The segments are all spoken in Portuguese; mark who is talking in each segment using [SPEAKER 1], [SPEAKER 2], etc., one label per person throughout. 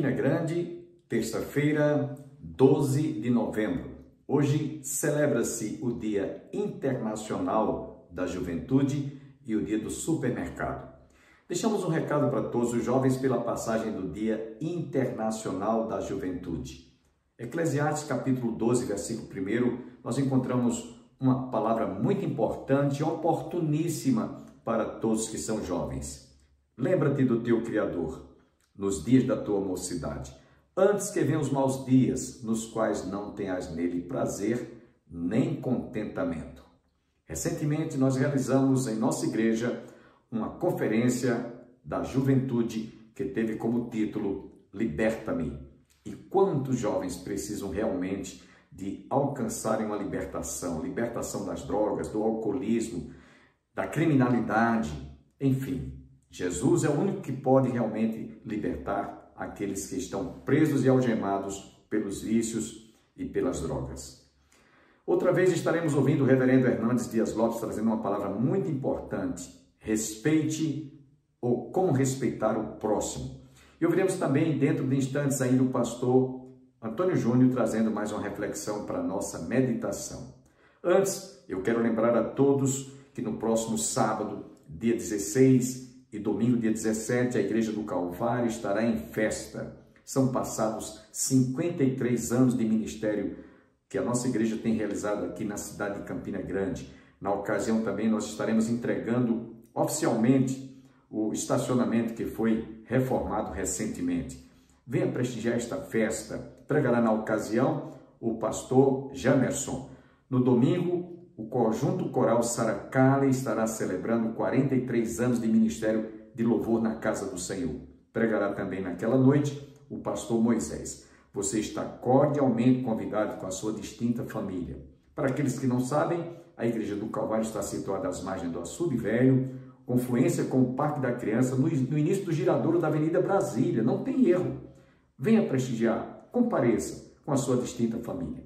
[SPEAKER 1] Campina Grande, terça-feira, 12 de novembro. Hoje celebra-se o Dia Internacional da Juventude e o Dia do Supermercado. Deixamos um recado para todos os jovens pela passagem do Dia Internacional da Juventude. Eclesiastes capítulo 12, versículo 1, nós encontramos uma palavra muito importante e oportuníssima para todos que são jovens. Lembra-te do teu Criador nos dias da tua mocidade, antes que venham os maus dias, nos quais não tenhas nele prazer nem contentamento. Recentemente nós realizamos em nossa igreja uma conferência da juventude que teve como título Liberta-me. E quantos jovens precisam realmente de alcançarem uma libertação das drogas, do alcoolismo, da criminalidade, enfim. Jesus é o único que pode realmente libertar aqueles que estão presos e algemados pelos vícios e pelas drogas. Outra vez estaremos ouvindo o reverendo Hernandes Dias Lopes trazendo uma palavra muito importante: respeite ou como respeitar o próximo. E ouviremos também, dentro de instantes, ainda o pastor Antônio Júnior trazendo mais uma reflexão para a nossa meditação. Antes, eu quero lembrar a todos que no próximo sábado, dia 16 e domingo, dia 17, a Igreja do Calvário estará em festa. São passados 53 anos de ministério que a nossa igreja tem realizado aqui na cidade de Campina Grande. Na ocasião também nós estaremos entregando oficialmente o estacionamento que foi reformado recentemente. Venha prestigiar esta festa. Pregará na ocasião o pastor Jamerson. No domingo, o conjunto coral Saracale estará celebrando 43 anos de ministério de louvor na casa do Senhor. Pregará também naquela noite o pastor Moisés. Você está cordialmente convidado com a sua distinta família. Para aqueles que não sabem, a Igreja do Calvário está situada às margens do Açude Velho, confluência com o Parque da Criança, no início do giradouro da Avenida Brasília. Não tem erro. Venha prestigiar, compareça com a sua distinta família.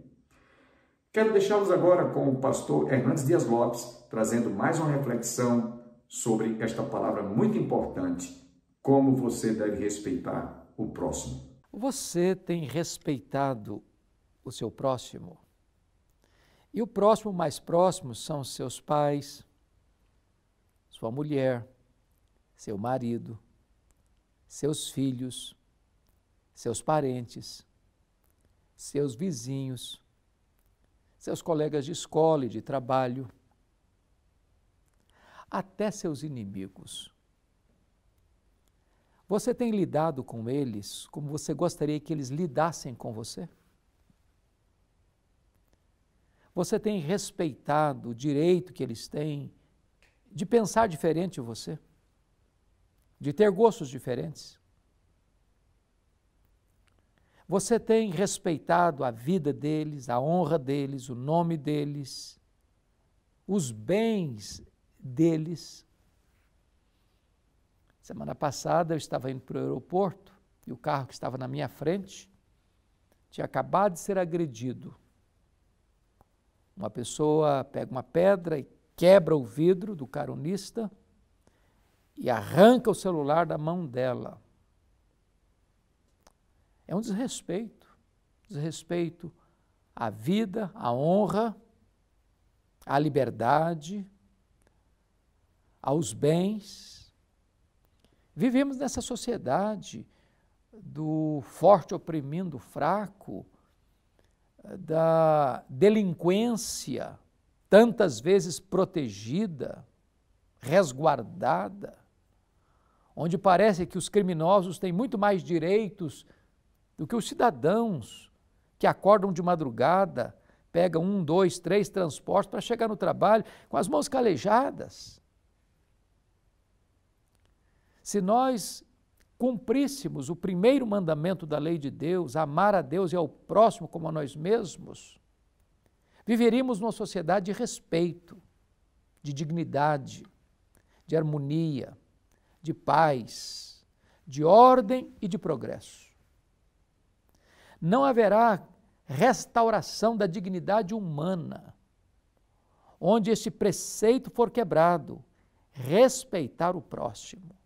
[SPEAKER 1] Quero deixá-los agora com o pastor Hernandes Dias Lopes, trazendo mais uma reflexão sobre esta palavra muito importante: como você deve respeitar o próximo.
[SPEAKER 2] Você tem respeitado o seu próximo? E o próximo mais próximo são seus pais, sua mulher, seu marido, seus filhos, seus parentes, seus vizinhos, seus colegas de escola e de trabalho, até seus inimigos. Você tem lidado com eles como você gostaria que eles lidassem com você? Você tem respeitado o direito que eles têm de pensar diferente de você? De ter gostos diferentes? Você tem respeitado a vida deles, a honra deles, o nome deles, os bens deles? Semana passada eu estava indo para o aeroporto e o carro que estava na minha frente tinha acabado de ser agredido. Uma pessoa pega uma pedra e quebra o vidro do caronista e arranca o celular da mão dela. É um desrespeito à vida, à honra, à liberdade, aos bens. Vivemos nessa sociedade do forte oprimindo o fraco, da delinquência tantas vezes protegida, resguardada, onde parece que os criminosos têm muito mais direitos do que os cidadãos que acordam de madrugada, pegam 1, 2, 3 transportes para chegar no trabalho com as mãos calejadas. Se nós cumpríssemos o primeiro mandamento da lei de Deus, amar a Deus e ao próximo como a nós mesmos, viveríamos numa sociedade de respeito, de dignidade, de harmonia, de paz, de ordem e de progresso. Não haverá restauração da dignidade humana, onde esse preceito for quebrado, respeitar o próximo.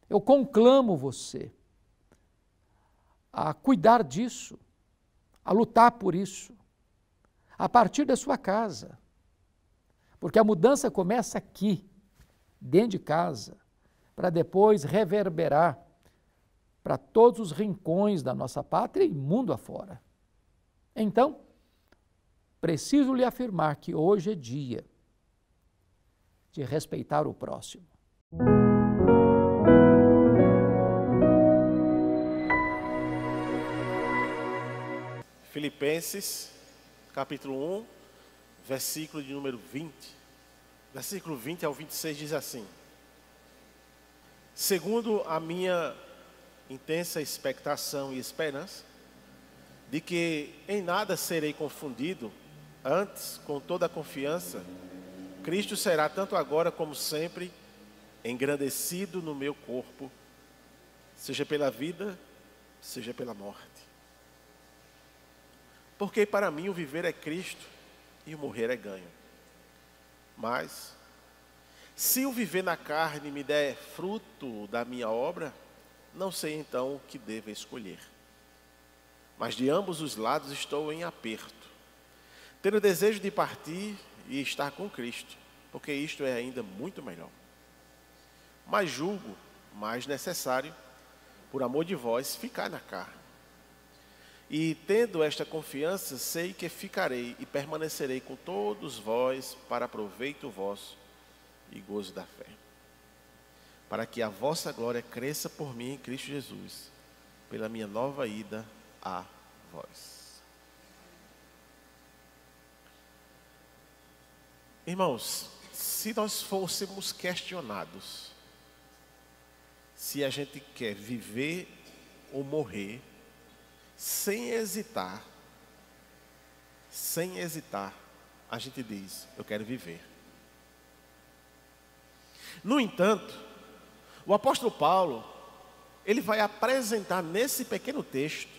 [SPEAKER 2] Eu conclamo você a cuidar disso, a lutar por isso, a partir da sua casa. Porque a mudança começa aqui, dentro de casa, para depois reverberar para todos os rincões da nossa pátria e mundo afora. Então, preciso lhe afirmar que hoje é dia de respeitar o próximo.
[SPEAKER 3] Filipenses, capítulo 1, versículo de número 20. Versículo 20 ao 26 diz assim: segundo a minha intensa expectação e esperança, de que em nada serei confundido, antes, com toda a confiança, Cristo será tanto agora como sempre engrandecido no meu corpo, seja pela vida, seja pela morte. Porque para mim o viver é Cristo e o morrer é ganho. Mas, se o viver na carne me der fruto da minha obra, não sei então o que devo escolher. Mas de ambos os lados estou em aperto, tendo o desejo de partir e estar com Cristo, porque isto é ainda muito melhor. Mas julgo mais necessário, por amor de vós, ficar na carne. E tendo esta confiança, sei que ficarei e permanecerei com todos vós para proveito vosso e gozo da fé, para que a vossa glória cresça por mim em Cristo Jesus, pela minha nova ida a vós. Irmãos, se nós fôssemos questionados se a gente quer viver ou morrer, sem hesitar, a gente diz: eu quero viver. No entanto, o apóstolo Paulo, ele vai apresentar nesse pequeno texto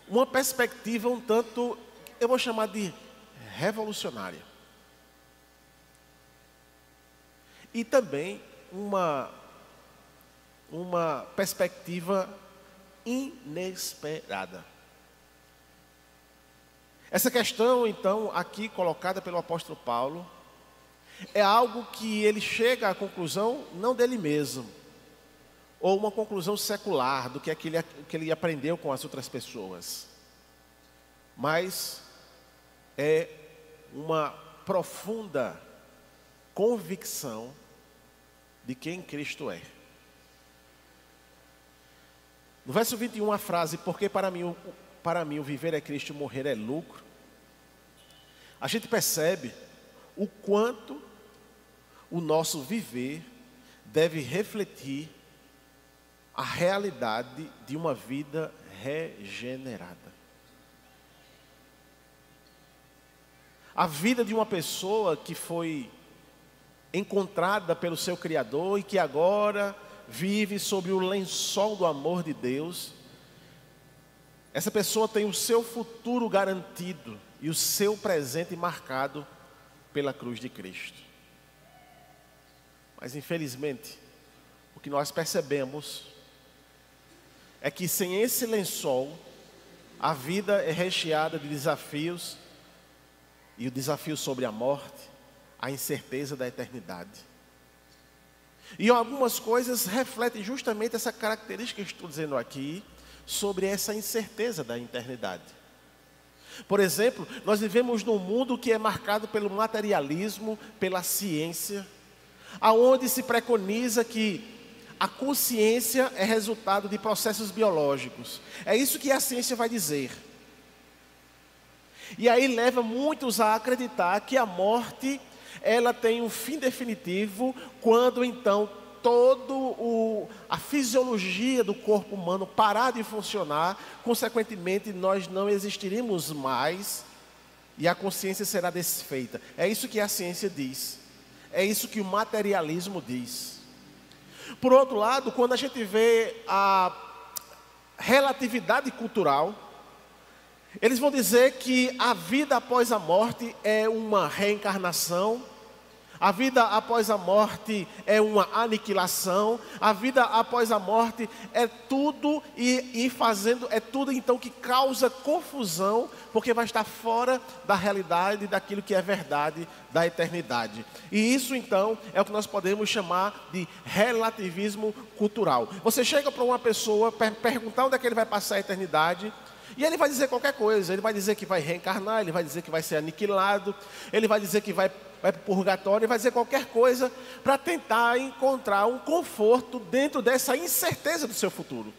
[SPEAKER 3] uma perspectiva um tanto, eu vou chamar de revolucionária. E também uma perspectiva inesperada. Essa questão, então, aqui colocada pelo apóstolo Paulo, é algo que ele chega à conclusão não dele mesmo, ou uma conclusão secular do que ele aprendeu com as outras pessoas, mas é uma profunda convicção de quem Cristo é. No verso 21, a frase: porque para mim o viver é Cristo e o morrer é lucro. A gente percebe o quanto o nosso viver deve refletir a realidade de uma vida regenerada. A vida de uma pessoa que foi encontrada pelo seu Criador e que agora vive sob o lençol do amor de Deus. Essa pessoa tem o seu futuro garantido e o seu presente marcado pela cruz de Cristo. Mas infelizmente, o que nós percebemos é que sem esse lençol, a vida é recheada de desafios, e o desafio sobre a morte, a incerteza da eternidade. E algumas coisas refletem justamente essa característica que estou dizendo aqui, sobre essa incerteza da eternidade. Por exemplo, nós vivemos num mundo que é marcado pelo materialismo, pela ciência, aonde se preconiza que a consciência é resultado de processos biológicos. É isso que a ciência vai dizer. E aí leva muitos a acreditar que a morte, ela tem um fim definitivo, quando então a fisiologia do corpo humano parar de funcionar, consequentemente nós não existiremos mais e a consciência será desfeita. É isso que a ciência diz, é isso que o materialismo diz. Por outro lado, quando a gente vê a relatividade cultural, eles vão dizer que a vida após a morte é uma reencarnação, A vida após a morte é uma aniquilação. A vida após a morte é tudo é tudo então que causa confusão, porque vai estar fora da realidade daquilo que é verdade da eternidade. E isso então é o que nós podemos chamar de relativismo cultural. Você chega para uma pessoa, perguntar onde é que ele vai passar a eternidade, e ele vai dizer qualquer coisa. Ele vai dizer que vai reencarnar, ele vai dizer que vai ser aniquilado, ele vai dizer que vai para o purgatório, ele vai dizer qualquer coisa para tentar encontrar um conforto dentro dessa incerteza do seu futuro.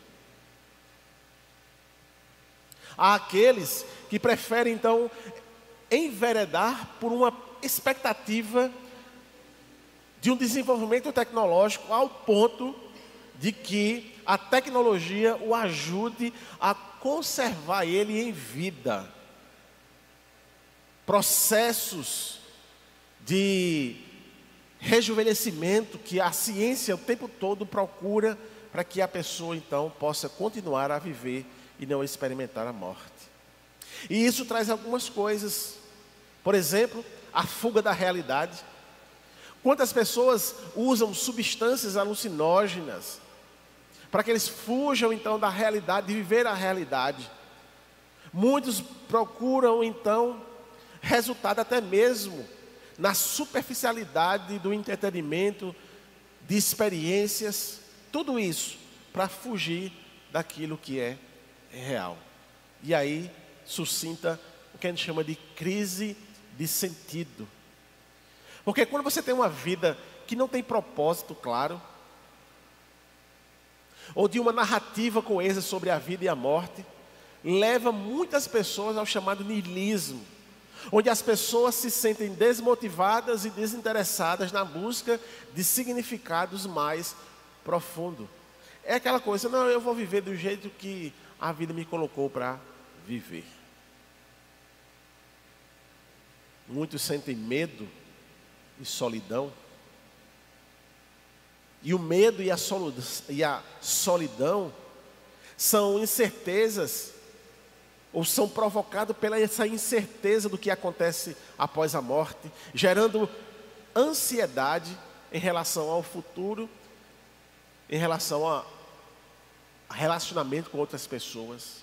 [SPEAKER 3] Há aqueles que preferem então enveredar por uma expectativa de um desenvolvimento tecnológico ao ponto de que a tecnologia o ajude a conservar ele em vida. Processos de rejuvenescimento que a ciência o tempo todo procura para que a pessoa então possa continuar a viver e não experimentar a morte. E isso traz algumas coisas. Por exemplo, a fuga da realidade. Quantas pessoas usam substâncias alucinógenas para que eles fujam então da realidade, de viver a realidade. Muitos procuram então resultado até mesmo na superficialidade do entretenimento, de experiências, tudo isso para fugir daquilo que é real. E aí suscita o que a gente chama de crise de sentido. Porque quando você tem uma vida que não tem propósito claro, ou de uma narrativa coesa sobre a vida e a morte, leva muitas pessoas ao chamado niilismo, onde as pessoas se sentem desmotivadas e desinteressadas na busca de significados mais profundos. É aquela coisa, não, eu vou viver do jeito que a vida me colocou para viver. Muitos sentem medo e solidão. E o medo e a solidão são incertezas, ou são provocados pela essa incerteza do que acontece após a morte, gerando ansiedade em relação ao futuro, em relação a relacionamento com outras pessoas,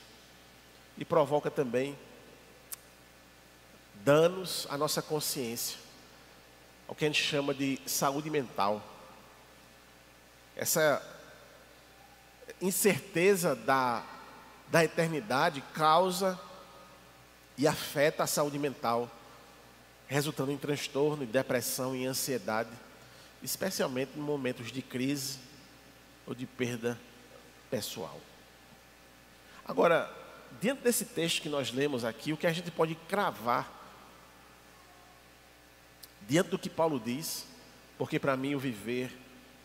[SPEAKER 3] e provoca também danos à nossa consciência, o que a gente chama de saúde mental. Essa incerteza da eternidade causa e afeta a saúde mental, resultando em transtorno, depressão e ansiedade, especialmente em momentos de crise ou de perda pessoal. Agora, diante desse texto que nós lemos aqui, o que a gente pode cravar diante do que Paulo diz, porque para mim o viver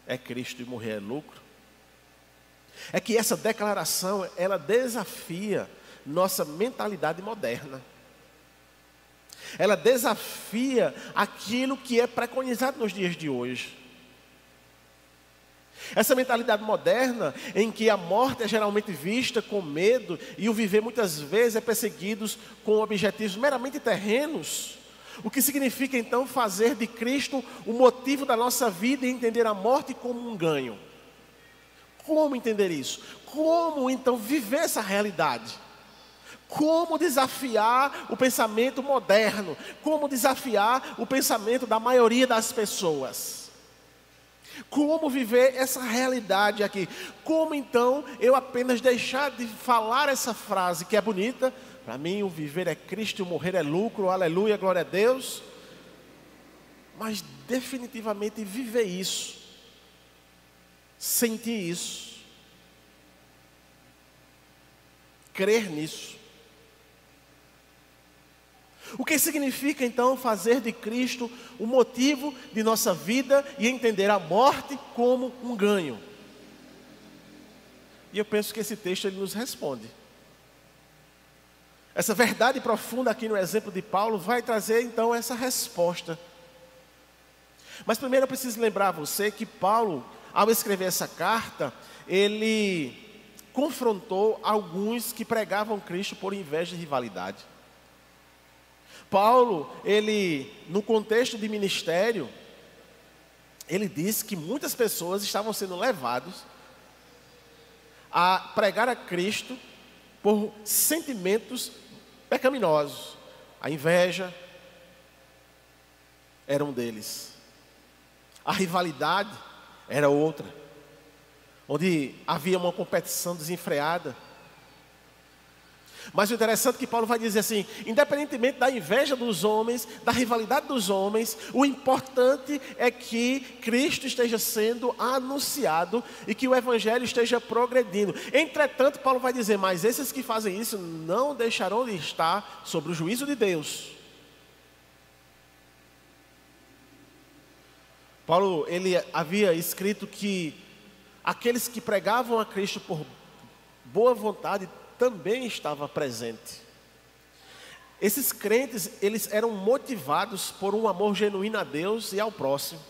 [SPEAKER 3] é Cristo e morrer é lucro, é que essa declaração, ela desafia nossa mentalidade moderna. Ela desafia aquilo que é preconizado nos dias de hoje. Essa mentalidade moderna, em que a morte é geralmente vista com medo e o viver muitas vezes é perseguido com objetivos meramente terrenos, o que significa então fazer de Cristo o motivo da nossa vida e entender a morte como um ganho. Como entender isso? Como então viver essa realidade? Como desafiar o pensamento moderno? Como desafiar o pensamento da maioria das pessoas? Como viver essa realidade aqui? Como então eu apenas deixar de falar essa frase que é bonita? Para mim o viver é Cristo e o morrer é lucro, aleluia, glória a Deus. Mas definitivamente viver isso, sentir isso, crer nisso. O que significa então fazer de Cristo o motivo de nossa vida e entender a morte como um ganho? E eu penso que esse texto ele nos responde. Essa verdade profunda aqui no exemplo de Paulo vai trazer então essa resposta. Mas primeiro eu preciso lembrar a você que Paulo, ao escrever essa carta, ele confrontou alguns que pregavam Cristo por inveja e rivalidade. Paulo, ele, no contexto de ministério, ele disse que muitas pessoas estavam sendo levadas a pregar a Cristo por sentimentos pecaminosos. A inveja era um deles. A rivalidade era outra, onde havia uma competição desenfreada. Mas o interessante é que Paulo vai dizer assim, independentemente da inveja dos homens, da rivalidade dos homens, o importante é que Cristo esteja sendo anunciado e que o Evangelho esteja progredindo. Entretanto, Paulo vai dizer, mas esses que fazem isso não deixarão de estar sob o juízo de Deus. Paulo, ele havia escrito que aqueles que pregavam a Cristo por boa vontade também estava presente. Esses crentes, eles eram motivados por um amor genuíno a Deus e ao próximo.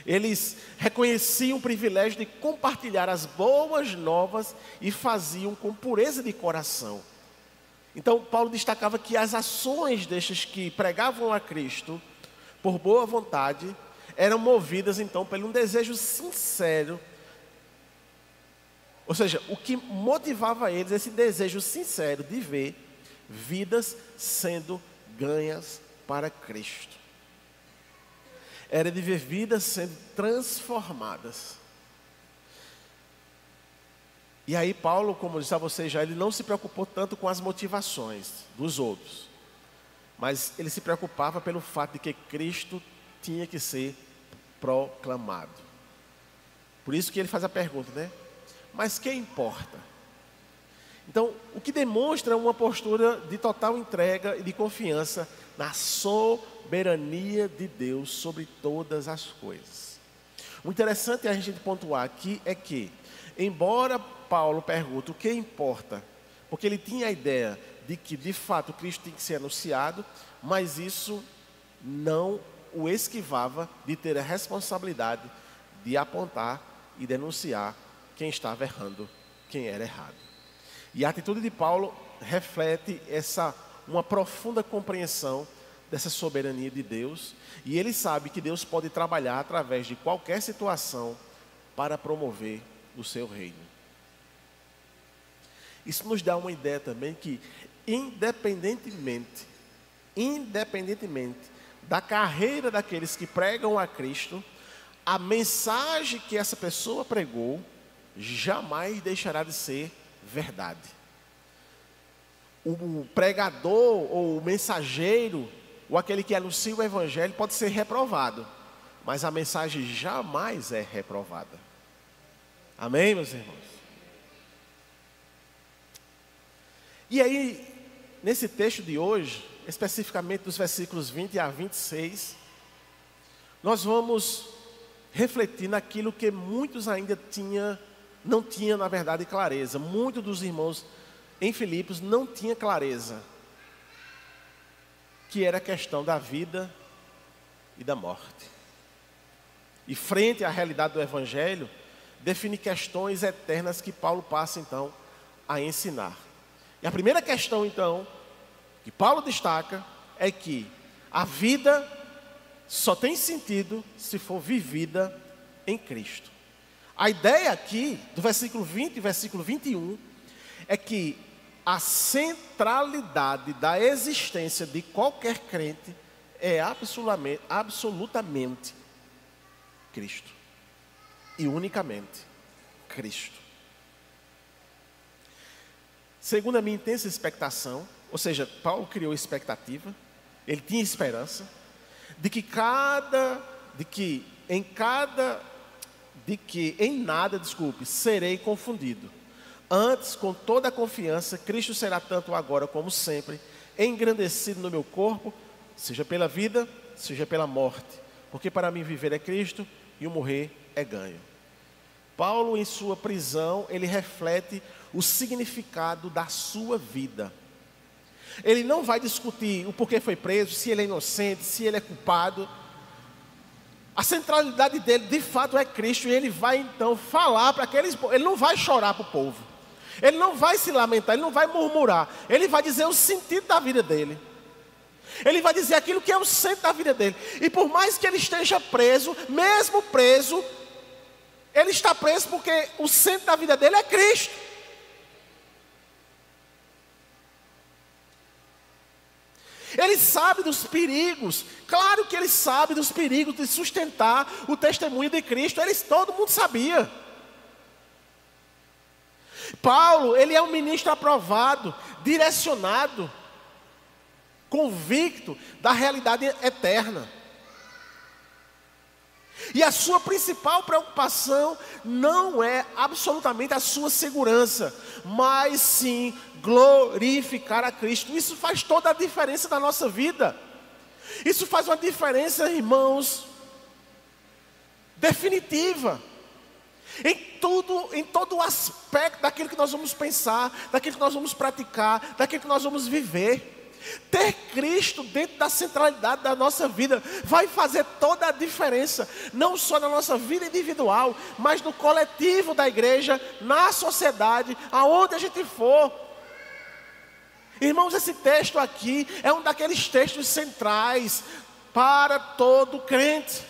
[SPEAKER 3] Eles reconheciam o privilégio de compartilhar as boas novas e faziam com pureza de coração. Então, Paulo destacava que as ações destes que pregavam a Cristo por boa vontade eram movidas então por um desejo sincero. Ou seja, o que motivava eles, esse desejo sincero de ver vidas sendo ganhas para Cristo. Era de ver vidas sendo transformadas. E aí Paulo, como eu disse a vocês já, ele não se preocupou tanto com as motivações dos outros. Mas ele se preocupava pelo fato de que Cristo tinha que ser proclamado. Por isso que ele faz a pergunta, né? Mas que importa? Então, o que demonstra uma postura de total entrega e de confiança na soberania de Deus sobre todas as coisas. O interessante a gente pontuar aqui é que, embora Paulo pergunte o que importa, porque ele tinha a ideia de que de fato Cristo tem que ser anunciado, mas isso não o esquivava de ter a responsabilidade de apontar e denunciar quem estava errando, quem era errado. E a atitude de Paulo reflete uma profunda compreensão dessa soberania de Deus. E ele sabe que Deus pode trabalhar através de qualquer situação para promover o seu reino. Isso nos dá uma ideia também que, independentemente da carreira daqueles que pregam a Cristo, a mensagem que essa pessoa pregou jamais deixará de ser verdade. O pregador ou o mensageiro, ou aquele que anuncia o Evangelho, pode ser reprovado, mas a mensagem jamais é reprovada. Amém, meus irmãos? E aí, nesse texto de hoje, especificamente dos versículos 20 a 26, nós vamos refletir naquilo que muitos ainda não tinham, na verdade, clareza. Muitos dos irmãos em Filipos não tinham clareza, que era a questão da vida e da morte. E frente à realidade do Evangelho, define questões eternas que Paulo passa, então, a ensinar. E a primeira questão, então, que Paulo destaca, é que a vida só tem sentido se for vivida em Cristo. A ideia aqui, do versículo 20 e versículo 21, é que a centralidade da existência de qualquer crente é absolutamente Cristo. E unicamente Cristo. Segundo a minha intensa expectação, ou seja, Paulo criou expectativa, ele tinha esperança, de que em nada, serei confundido. Antes, com toda a confiança, Cristo será tanto agora como sempre, engrandecido no meu corpo, seja pela vida, seja pela morte. Porque para mim viver é Cristo e o morrer é ganho. Paulo, em sua prisão, ele reflete o significado da sua vida. Ele não vai discutir o porquê foi preso, se ele é inocente, se ele é culpado. A centralidade dele, de fato, é Cristo. E ele vai, então, falar para aqueles... Ele não vai chorar para o povo. Ele não vai se lamentar, ele não vai murmurar. Ele vai dizer o sentido da vida dele. Ele vai dizer aquilo que é o centro da vida dele. E por mais que ele esteja preso, mesmo preso, ele está preso porque o centro da vida dele é Cristo. Ele sabe dos perigos, claro que ele sabe dos perigos de sustentar o testemunho de Cristo, todo mundo sabia. Paulo, ele é um ministro aprovado, direcionado, convicto da realidade eterna. E a sua principal preocupação não é absolutamente a sua segurança, mas sim glorificar a Cristo. Isso faz toda a diferença na nossa vida. Isso faz uma diferença, irmãos, definitiva. Em todo o aspecto daquilo que nós vamos pensar, daquilo que nós vamos praticar, daquilo que nós vamos viver. Ter Cristo dentro da centralidade da nossa vida vai fazer toda a diferença, não só na nossa vida individual, mas no coletivo da igreja, na sociedade, aonde a gente for. Irmãos, esse texto aqui é um daqueles textos centrais para todo crente,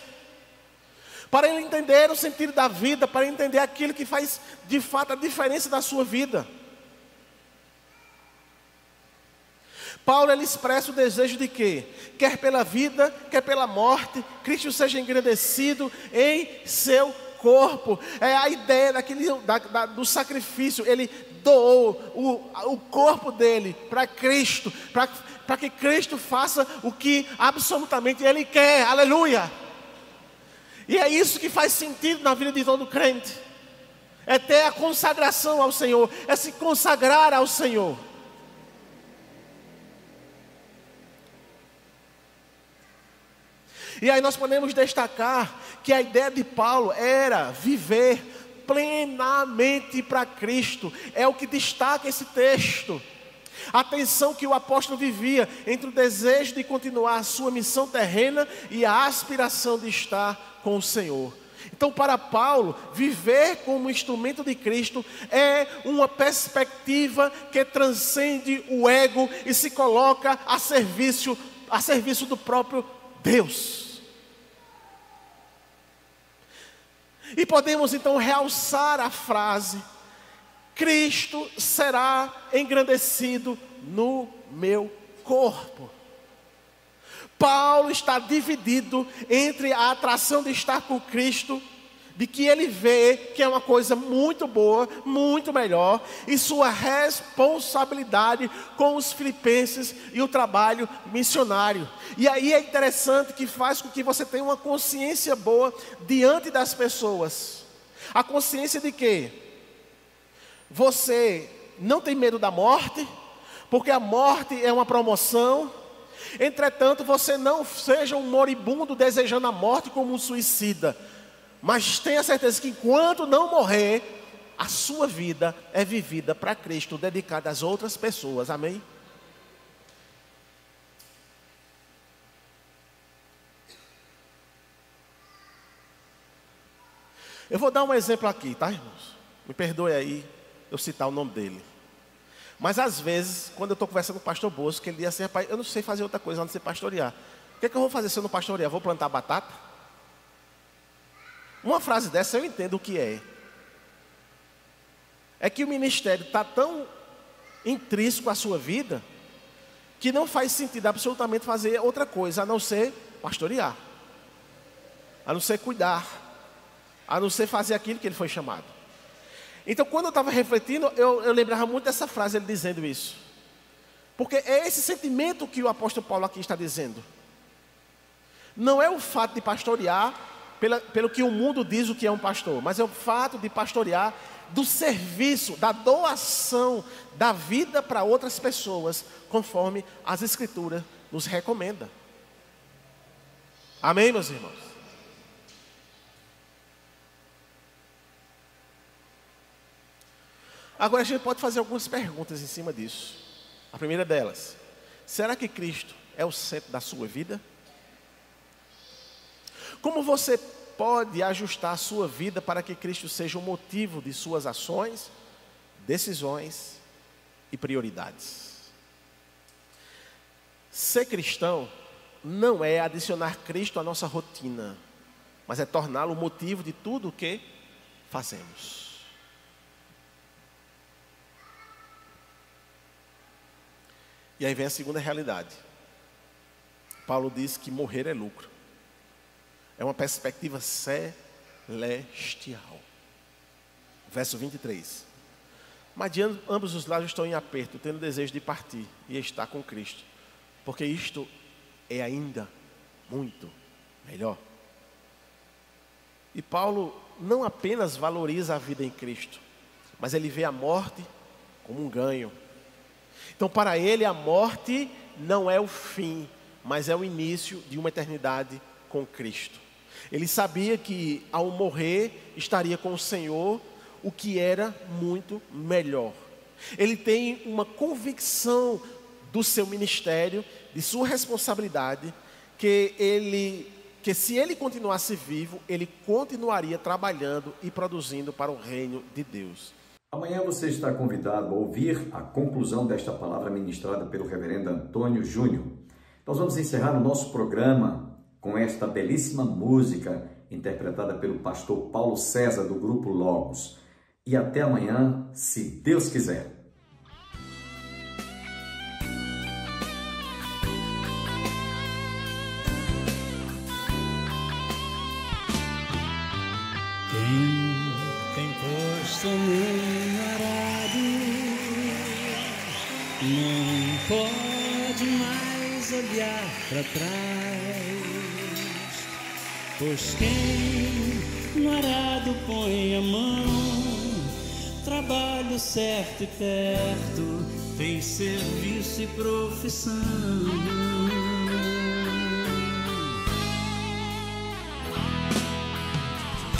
[SPEAKER 3] para ele entender o sentido da vida, para entender aquilo que faz de fato a diferença na sua vida. Paulo, ele expressa o desejo de quê? Quer pela vida, quer pela morte, Cristo seja engrandecido em seu corpo. É a ideia do sacrifício. Ele doou o corpo dele para Cristo, para que Cristo faça o que absolutamente ele quer. Aleluia! E é isso que faz sentido na vida de todo crente. É ter a consagração ao Senhor, é se consagrar ao Senhor. E aí nós podemos destacar que a ideia de Paulo era viver plenamente para Cristo. É o que destaca esse texto. A tensão que o apóstolo vivia entre o desejo de continuar a sua missão terrena e a aspiração de estar com o Senhor. Então, para Paulo, viver como instrumento de Cristo é uma perspectiva que transcende o ego e se coloca a serviço do próprio Deus. E podemos então realçar a frase: Cristo será engrandecido no meu corpo. Paulo está dividido entre a atração de estar com Cristo, de que ele vê que é uma coisa muito boa, muito melhor, e sua responsabilidade com os filipenses e o trabalho missionário. E aí é interessante que faz com que você tenha uma consciência boa diante das pessoas. A consciência de que você não tem medo da morte, porque a morte é uma promoção. Entretanto, você não seja um moribundo desejando a morte como um suicida, mas tenha certeza que enquanto não morrer, a sua vida é vivida para Cristo, dedicada às outras pessoas. Amém? Eu vou dar um exemplo aqui, tá, irmãos? Me perdoe aí eu citar o nome dele. Mas às vezes, quando eu estou conversando com o pastor Bosco, ele diz assim: rapaz, eu não sei fazer outra coisa a não ser pastorear. O que é que eu vou fazer se eu não pastorear? Vou plantar batata? Uma frase dessa eu entendo o que é. É que o ministério está tão intrínseco à sua vida, que não faz sentido absolutamente fazer outra coisa, a não ser pastorear, a não ser cuidar, a não ser fazer aquilo que ele foi chamado. Então, quando eu estava refletindo, eu lembrava muito dessa frase, ele dizendo isso. Porque é esse sentimento que o apóstolo Paulo aqui está dizendo. Não é o fato de pastorear pelo que o mundo diz o que é um pastor, mas é o fato de pastorear do serviço, da doação da vida para outras pessoas, conforme as Escrituras nos recomendam. Amém, meus irmãos? Agora a gente pode fazer algumas perguntas em cima disso. A primeira delas: será que Cristo é o centro da sua vida? Como você pode ajustar a sua vida para que Cristo seja o motivo de suas ações, decisões e prioridades? Ser cristão não é adicionar Cristo à nossa rotina, mas é torná-lo o motivo de tudo o que fazemos. E aí vem a segunda realidade. Paulo diz que morrer é lucro. É uma perspectiva celestial. Verso 23. Mas de ambos os lados estou em aperto, tendo desejo de partir e estar com Cristo, porque isto é ainda muito melhor. E Paulo não apenas valoriza a vida em Cristo, mas ele vê a morte como um ganho. Então, para ele, a morte não é o fim, mas é o início de uma eternidade com Cristo. Ele sabia que ao morrer estaria com o Senhor, o que era muito melhor. Ele tem uma convicção do seu ministério, de sua responsabilidade, que se ele continuasse vivo, ele continuaria trabalhando e produzindo para o reino de Deus.
[SPEAKER 1] Amanhã você está convidado a ouvir a conclusão desta palavra ministrada pelo reverendo Antônio Júnior. Nós vamos encerrar o nosso programa com esta belíssima música interpretada pelo pastor Paulo César do grupo Logos. E até amanhã, se Deus quiser.
[SPEAKER 4] Quem tem posto no arado não pode mais olhar para trás, pois quem no arado põe a mão, trabalho certo e perto, tem serviço e profissão.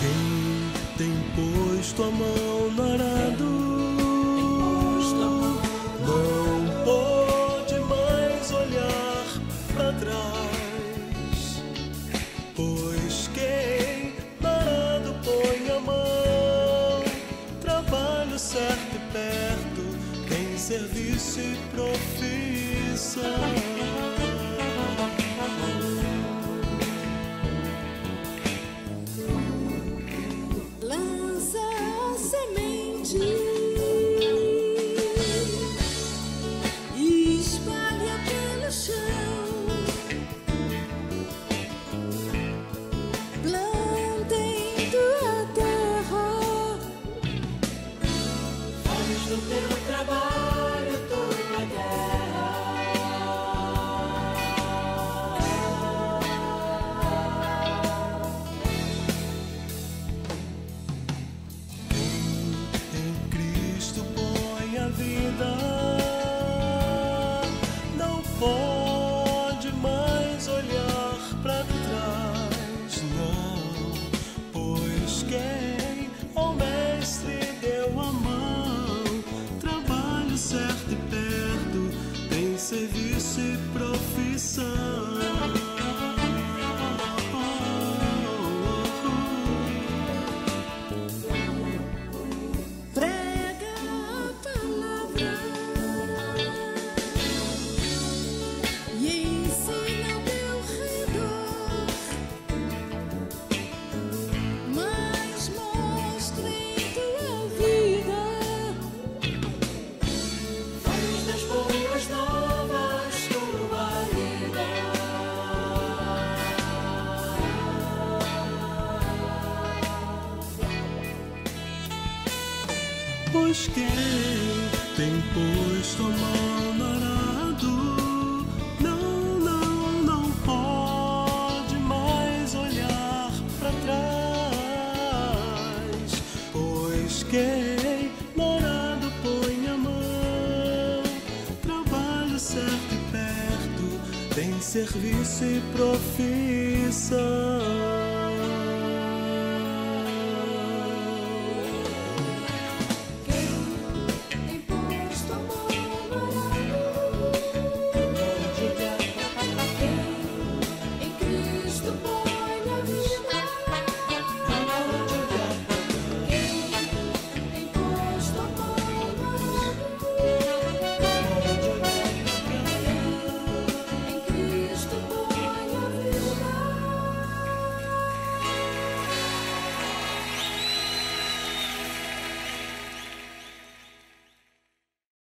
[SPEAKER 4] Quem tem posto a mão no arado não pode mais olhar para trás, pois quem no arado põe a mão, trabalho certo e perto, tem serviço e profissão. Não pode mais olhar para trás, não, pois quem ao mestre deu a mão, trabalho certo e perto, tem serviço e profissão. Pois quem tem posto a mão no arado não pode mais olhar para trás, pois quem no arado põe a mão, trabalho certo e perto, tem serviço e profissão.